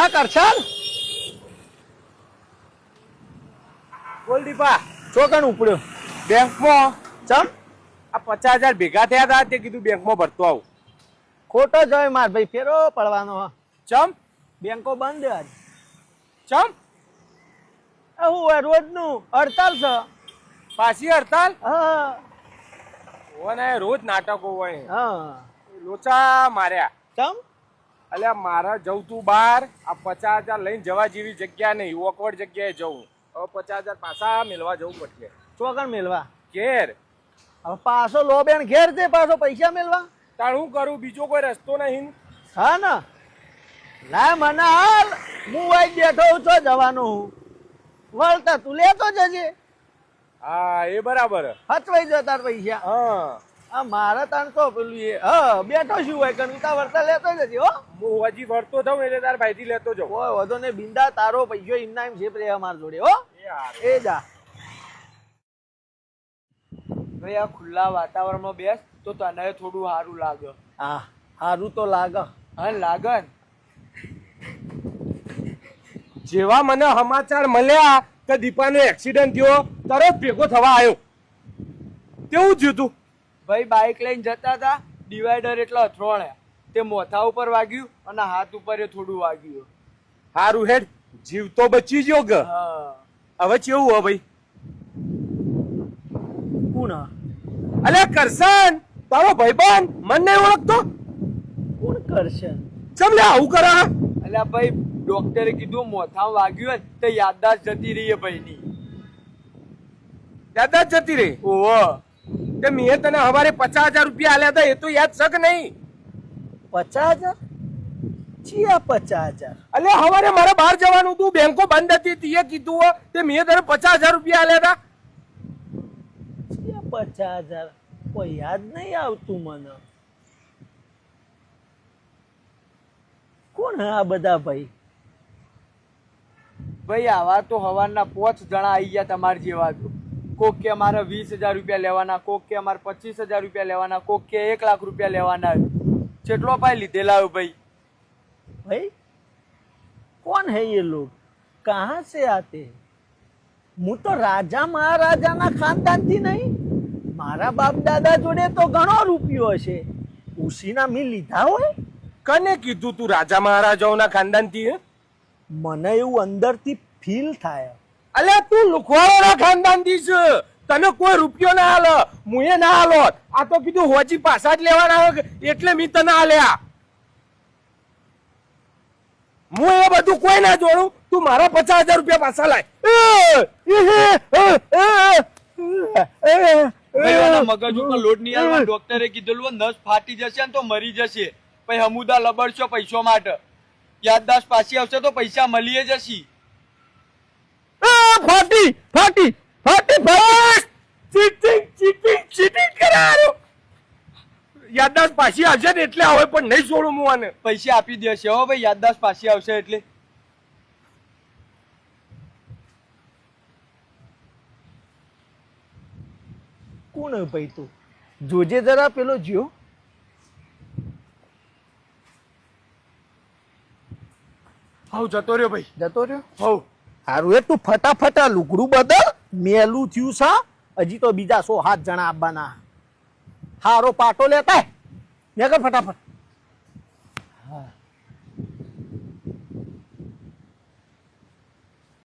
હા કરશન બોલ દીપા ચોકન ઉપડ્યો બેંકમાં ચમ આ 50,000 ભેગા થયા હતા તે કીધું બેંકમાં ભરતો આવું. ખોટો જોય માર ભાઈ ફેરો પડવાનો ચમ બેંકો બંધ આજ ચમ હું હોય રોજનું હડતાલ છે પાછી હડતાલ હા હોય ને રોજ નાટકો હોય હા લોચા માર્યા. ચમ અલ્યા મારા જવું તું બહાર આ 50,000 લઈને જવા જેવી જગ્યા નહીં ઓકવર્ડ જગ્યાએ જવું હવે 50,000 પાછા મેળવા જવું પડશે ચોકન મેલવા ઘેર. હવે પાછો લો બેન ઘેર છે પાછો પૈસા મેલવા તાણ હું કરું બીજો કોઈ રસ્તો નહીં. હા ને ના મને હાલ હું વાઈ બેઠો છું છો જવાનું હું વળતા તું લેતો જજે હા એ બરાબર. હચવાઈ જો તાર પૈસા હા આ મારે તાણ તો પેલું એ હા બેઠો શું હોય કન ઉતા વળતા લેતો જજે હો હું હજી ભરતો થઉં એટલે તાર ભાઈથી લેતો જાઉં. કોઈ વધો ને બિંદા તારો પૈસો ઇનામ છે રે અમાર જોડે હો એ હાર. એ જા ભાઈ આ ખુલ્લા વાતાવરણમાં બેસ તો તને થોડું સારું લાગે. હા સારું તો લાગે હા લાગે ને. જેવા મને સમાચાર મળ્યા કે દીપાનો એક્સિડન્ટ થયો તરત ભેગો થવા આવ્યો. કેવું થયું તું? ભાઈ બાઇક લઈને જતા હતા ડિવાઈડર એટલે અથરોણે તે મોથા ઉપર વાગ્યું અને હાથ ઉપર એ થોડું વાગ્યું. હારું હેડ જીવ તો બચી ગયો ગ. હા હવે કેવું હો ભાઈ? કોણ અલે કરશન તારો ભાઈબંધ મન નહીં ઓળખતો? કોણ કરશે ચમ લે આવું કરા? એટલે ભાઈ ડોક્ટરે કીધું મોથામાં વાગ્યું હોય ને તો યાદદાસ્ત જતી રહી ભાઈની. યાદ જ જતી રહી. ઓહો તે મેં તને હવારે 50,000 રૂપિયા આલ્યા હતા એ તો યાદ છે કે નહીં? 50,000 ચિયા 50,000 અલે હવારે મારે બહાર જવાનું હતું બેંકો બંધ હતી તીએ કીધું હો તે મેં તને 50,000 રૂપિયા આલ્યા હતા. 50,000 કોઈ યાદ નહીં આવતું મને કોણ આ બધા ભાઈ ભાઈ આવા તો હવારના 5 જણા આવી ગયા તમારા જેવા તો. કોક કે અમારે 20,000 રૂપિયા લેવાના, કોક કે અમારે 25,000 રૂપિયા લેવાના, કોક કે 1 લાખ રૂપિયા લેવાના. કેટલો પાઈ લીધેલા हो भाई? भाई कौन है ये लोग कहाँ से आते हैं હું તો રાજા મહારાજાના ખાનદાનથી નહીં મારા બાપ દાદા જોડે તો ઘણો રૂપિયો હશે ઉસીના મી લીધા હોય કને કીધું તું રાજા મહારાજાઓના ખાનદાનથી હે? મને એવું અંદરથી ફીલ થાય અલે તું લુખવાળાના ખાનદાનથી છે તને કોઈ રૂપિયો ના આલો મુએ ના આલો આ તો કીધું હોજી પાછા જ લેવાના હોય એટલે મી તને આલ્યા. હું એ બધું કોઈ ના જોડું તું મારા 50,000 રૂપિયા પાછા લાય. મગજ ઉપર લોડ નહીં આવવા ડોક્ટરે કીધેલું નસ ફાટી જશે ને તો મરી જશે. પછી હમુદા લબડશો પૈસો માટે યાદદાસ્ત પાછી આવશે તો પૈસા મળીએ જશે. ફાટી ફાટી ફાટી ચીટિંગ કરાયો. યાદદાસ્ત પાછી આવશે ને એટલે હવે પણ નહીં છોડું હું આને. પૈસા આપી દેશે હો ભાઈ યાદદાસ્ત પાછી આવશે એટલે. કોણ ભાઈ તું જોજે જરા પેલો જ્યો હાઉ જતો રહ્યો ભાઈ જતો રહ્યો હાઉ. હારું એ તું ફટાફટ આ લુગડું બદલ મેલું થયું સા હજી તો બીજા 100 જણા આવવાના હારો પાટો લેતા મેં કર ફટાફટ હા